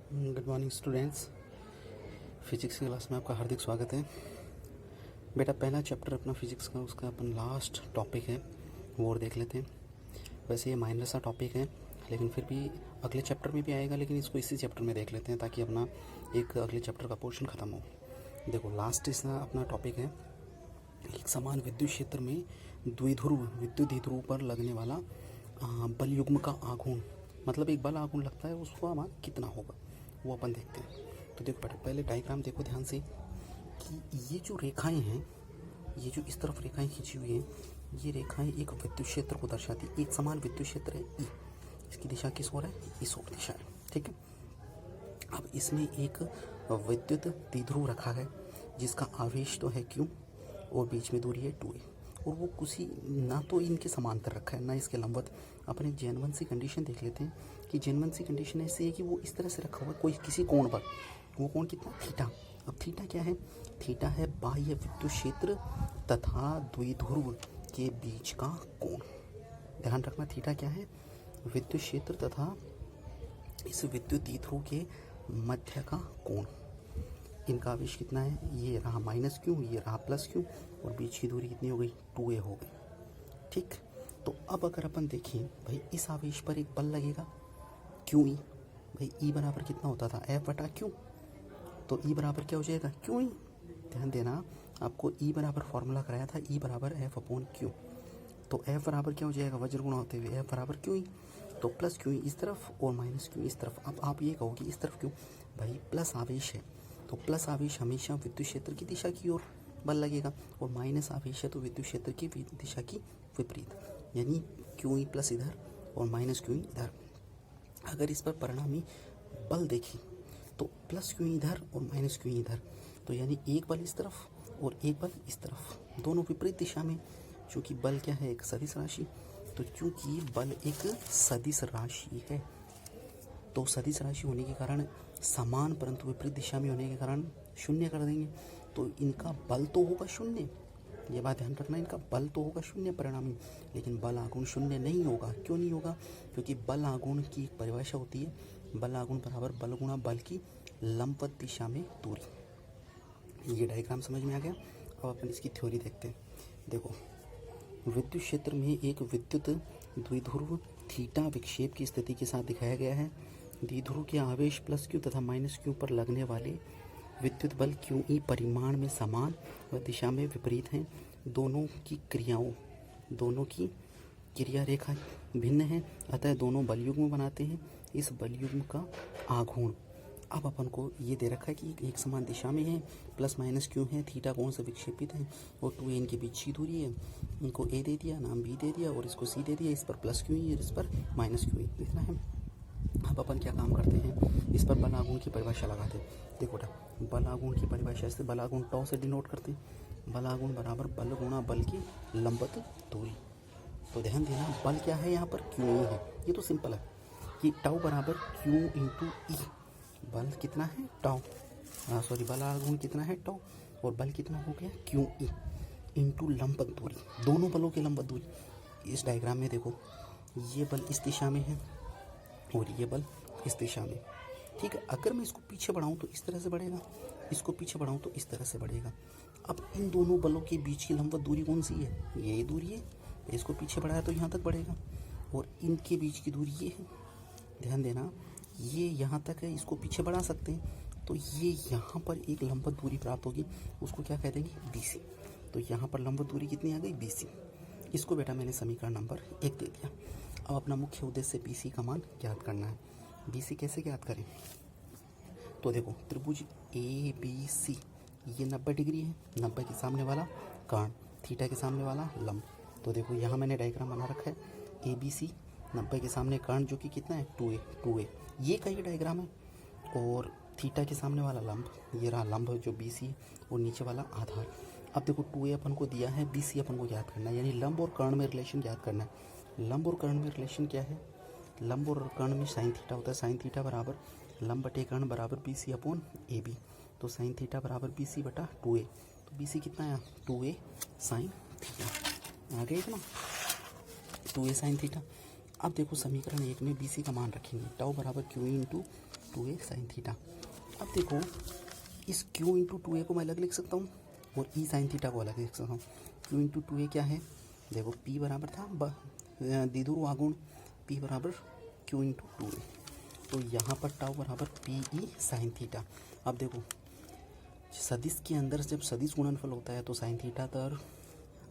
Good morning students. Physics की class में आपका हार्दिक स्वागत है। बेटा पहला चैप्टर अपना फिजिक्स का उसका अपन लास्ट टॉपिक है वो और देख लेते हैं। वैसे ये माइनर सा टॉपिक है लेकिन फिर भी अगले चैप्टर में भी आएगा, लेकिन इसको इसी चैप्टर में देख लेते हैं ताकि अपना एक अगले चैप्टर का पोर्शन ख़त्म हो। देखो लास्ट इसका अपना टॉपिक है एक समान विद्युत क्षेत्र में द्विध्रुव विद्युत द्विध्रुव पर लगने वाला बल युग्म का आघूर्ण, मतलब एक बल आघूर्ण लगता है उसको मान कितना होगा वो अपन देखते हैं। तो देखो बेटा पहले डायग्राम देखो ध्यान से कि ये जो रेखाएं हैं, ये जो इस तरफ रेखाएं खींची हुई हैं, ये रेखाएं एक विद्युत क्षेत्र को दर्शाती है। एक समान विद्युत क्षेत्र है ई, इसकी दिशा किस ओर है? इस ओर दिशा है, ठीक है। अब इसमें एक विद्युत द्विध्रुव रखा है जिसका आवेश तो है Q और बीच में दूरी है 2a, और वो किसी ना तो इनके समांतर रखा है ना इसके लंबवत। अपन एक जेन सी कंडीशन देख लेते हैं कि जेन सी कंडीशन ऐसी है कि वो इस तरह से रखा हुआ है कोई किसी कोण पर, वो कोण कितना? थीटा। अब थीटा क्या है? थीटा है बाह्य विद्युत क्षेत्र तथा द्विध्रुव के बीच का कोण। ध्यान रखना थीटा क्या है? विद्युत क्षेत्र तथा इस विद्युत द्विध्रुव के मध्य का कोण। इनका आवेश कितना है? ये रहा -Q, ये रहा +Q, और बीच की दूरी कितनी हो गई? 2a हो गई, ठीक। तो अब अगर अपन देखें भाई इस आवेश पर एक बल लगेगा QE। भाई E बराबर कितना होता था? F/Q। तो E बराबर क्या हो जाएगा? QE। ध्यान देना आपको E बराबर फॉर्मूला कराया था, E बराबर F/Q। तो F बराबर क्या हो जाएगा? वज्र गुणा होते हुए F बराबर QE। तो +QE इस तरफ और -Q इस तरफ। अब आप ये कहोगे इस तरफ क्यों? भाई प्लस आवेश है तो प्लस आवेश हमेशा विद्युत क्षेत्र की दिशा की ओर बल लगेगा, और माइनस आवेश है तो विद्युत क्षेत्र की दिशा की विपरीत, यानी QE प्लस इधर और -QE इधर। अगर इस पर परिणामी बल देखें तो +QE इधर और -QE इधर, तो यानी एक बल इस तरफ और एक बल इस तरफ, दोनों विपरीत दिशा में। चूँकि बल क्या है? एक सदिश राशि। तो चूँकि बल एक सदिश राशि है तो सदिश राशि होने के कारण समान परंतु विपरीत दिशा में होने के कारण शून्य कर देंगे, तो इनका बल तो होगा शून्य। ये बात ध्यान रखना, इनका बल तो होगा शून्य परिणामी, लेकिन बल आघूर्ण शून्य नहीं होगा। क्यों नहीं होगा? क्योंकि बल आघूर्ण की एक परिभाषा होती है, बल आघूर्ण बराबर बल गुणा बल की लंबवत दिशा में दूरी। ये डायग्राम समझ में आ गया। अब अपन इसकी थ्योरी देखते हैं। देखो विद्युत क्षेत्र में एक विद्युत द्विध्रुव थीटा विक्षेप की स्थिति के साथ दिखाया गया है। द्विध्रुव के आवेश +Q तथा -Q पर लगने वाले विद्युत बल QE परिमाण में समान व दिशा में विपरीत हैं। दोनों की क्रिया रेखा भिन्न है, अतः दोनों बल युग्म बनाते हैं इस बल युग्म का आघूर्ण। अब अपन को ये दे रखा है कि एक समान दिशा में है, +-Q है, थीटा कोण से विक्षेपित है और 2a इनके बीच की दूरी है। इनको a दे दिया, नाम b दे दिया और इसको c दे दिया। इस पर +QE और इस पर -QE लिखना है। अब अपन क्या काम करते हैं? इस पर बल आघूर्ण की परिभाषा लगाते हैं। देखो बेटा बल आघूर्ण की परिभाषा से बल आघूर्ण टॉ से डिनोट करते हैं। बल आघूर्ण बराबर बल गुणा बल की लंबवत दूरी। तो ध्यान देना बल क्या है? यहाँ पर QE है। ये तो सिंपल है कि टाउ बराबर Q × E। बल कितना है? टाउ, बल आघूर्ण कितना है? टाउ, और बल कितना हो गया? QE इंटू लंबवत दूरी, दोनों बलों की लंबवत दूरी। इस डायग्राम में देखो ये बल इस दिशा में है और ये बल इस दिशा में, ठीक है। अगर मैं इसको पीछे बढ़ाऊं तो इस तरह से बढ़ेगा, इसको पीछे बढ़ाऊं तो इस तरह से बढ़ेगा। अब इन दोनों बलों के बीच की लंबवत दूरी कौन सी है? ये दूरी है। इसको पीछे बढ़ाया तो यहाँ तक बढ़ेगा, और इनके बीच की दूरी ये है। ध्यान देना ये यहाँ तक है, इसको पीछे बढ़ा सकते हैं तो ये यहाँ पर एक लंबवत दूरी प्राप्त होगी, उसको क्या कह देंगे? BC। तो यहाँ पर लंबवत दूरी कितनी आ गई? BC। इसको बेटा मैंने समीकरण नंबर 1 दे दिया। अब अपना मुख्य उद्देश्य BC का मान ज्ञात करना है। BC कैसे ज्ञात करें? तो देखो त्रिभुज ABC ये 90 डिग्री है, 90 के सामने वाला कर्ण, थीटा के सामने वाला लंब। तो देखो यहाँ मैंने डायग्राम बना रखा है ABC, 90 के सामने कर्ण जो कि कितना है? 2a। ये का ये डायग्राम है, और थीटा के सामने वाला लंब, ये रहा लंब जो BC है, और नीचे वाला आधार। अब देखो 2a अपन को दिया है, BC अपन को ज्ञात करना है, यानी लंब और कर्ण में रिलेशन ज्ञात करना है। लंब और कर्ण में रिलेशन क्या है? लंब और कर्ण में साइन थीटा होता है। साइन थीटा बराबर लंब बटे कर्ण बराबर BC/AB। तो साइन थीटा बराबर BC/2a। तो BC कितना है? 2a sine theta. आ गया इतना? 2a sine theta. अब देखो समीकरण 1 में BC का मान रखेंगे, टाउ बराबर QE × 2a साइन थीटा। अब देखो इस q इंटू 2a को मैं अलग लिख सकता हूँ और e साइन थीटा को अलग लिख सकता हूँ। q इंटू 2a क्या है, देखो p बराबर था द्विध्रुव आघूर्ण p बराबर q इंटू 2a, तो यहाँ पर टाउ बराबर पी ई साइन थीटा। अब देखो सदिश के अंदर जब सदिश गुणनफल होता है तो साइन थीटा तर,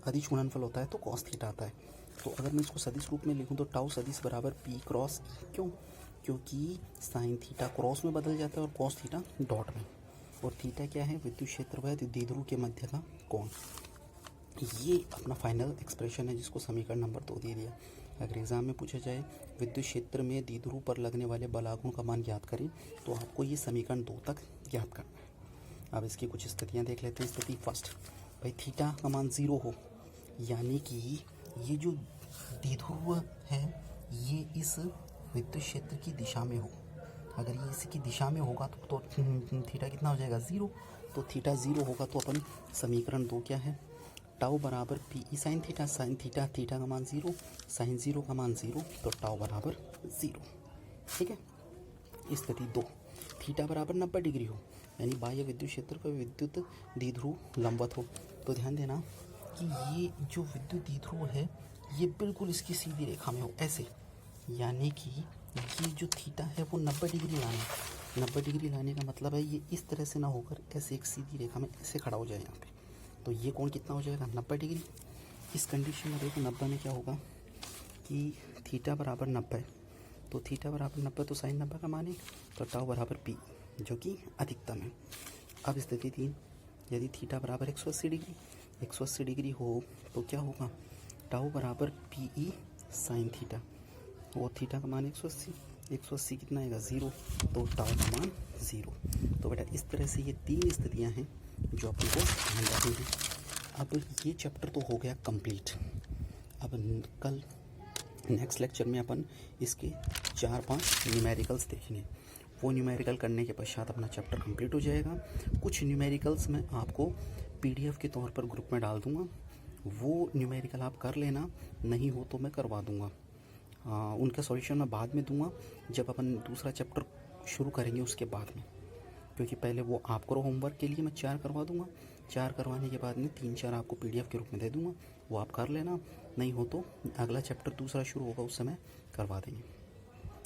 अदिश गुणनफल होता है तो कॉस थीटा आता है। तो अगर मैं इसको सदिश रूप में लिखूं तो टाउ सदिश बराबर पी क्रॉस ई, क्यों, क्योंकि साइन थीटा क्रॉस में बदल जाता है और कॉस थीटा डॉट में, और थीटा क्या है, विद्युत क्षेत्र व द्विध्रुव के मध्य का कोण। ये अपना फाइनल एक्सप्रेशन है जिसको समीकरण नंबर 2 दे दिया। अगर एग्जाम में पूछा जाए विद्युत क्षेत्र में द्विध्रुव पर लगने वाले बलागुण का मान ज्ञात करें तो आपको ये समीकरण 2 तक ज्ञात करना है। अब इसकी कुछ स्थितियाँ देख लेते हैं। स्थिति फर्स्ट, भाई थीटा का मान 0 हो, यानी कि ये जो द्विध्रुव है ये इस विद्युत क्षेत्र की दिशा में हो। अगर ये इसकी दिशा में होगा तो थीटा कितना हो जाएगा, 0। तो थीटा 0 होगा तो अपन समीकरण 2 क्या है, टाउ बराबर P E sine theta, sine theta, theta का मान 0, साइन 0 का मान 0, तो टाउ बराबर 0। ठीक है। स्थिति 2, थीटा बराबर 90 डिग्री हो, यानी बाह्य विद्युत क्षेत्र पर विद्युत द्विध्रुव लंबवत हो। तो ध्यान देना कि ये जो विद्युत द्विध्रुव है ये बिल्कुल इसकी सीधी रेखा में हो, ऐसे, यानी कि ये जो थीटा है वो 90 डिग्री लाना है। 90 डिग्री लाने का मतलब है ये इस तरह से ना होकर ऐसे एक सीधी रेखा में ऐसे खड़ा हो जाए यहाँ पे। तो ये कोण कितना हो जाएगा, 90 डिग्री। इस कंडीशन में देखो 90 में क्या होगा कि थीटा बराबर 90, तो थीटा बराबर 90 तो साइन 90 का मान है, तो टाउ बराबर पी जो कि अधिकतम है। अब स्थिति 3, यदि थीटा बराबर 180 डिग्री, 180 डिग्री हो तो क्या होगा, टाउ बराबर पी ई साइन थीटा, और थीटा का मान 180, 180 कितना आएगा, 0, तो टाउ का मान 0। तो बेटा इस तरह से ये 3 स्थितियाँ हैं जो अपन को ध्यान रखेंगे। अब ये चैप्टर तो हो गया कंप्लीट। अब कल नेक्स्ट लेक्चर में अपन इसके 4-5 न्यूमेरिकल्स देखेंगे। वो न्यूमेरिकल करने के पश्चात अपना चैप्टर कंप्लीट हो जाएगा। कुछ न्यूमेरिकल्स मैं आपको पीडीएफ के तौर पर ग्रुप में डाल दूँगा, वो न्यूमेरिकल आप कर लेना, नहीं हो तो मैं करवा दूँगा। उनका सॉल्यूशन मैं बाद में दूंगा जब अपन दूसरा चैप्टर शुरू करेंगे उसके बाद में, क्योंकि पहले वो आप करो होमवर्क के लिए मैं 4 करवा दूंगा, 4 करवाने के बाद में 3-4 आपको पीडीएफ के रूप में दे दूंगा, वो आप कर लेना, नहीं हो तो अगला चैप्टर दूसरा शुरू होगा उस समय करवा देंगे।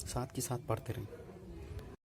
साथ के साथ पढ़ते रहें।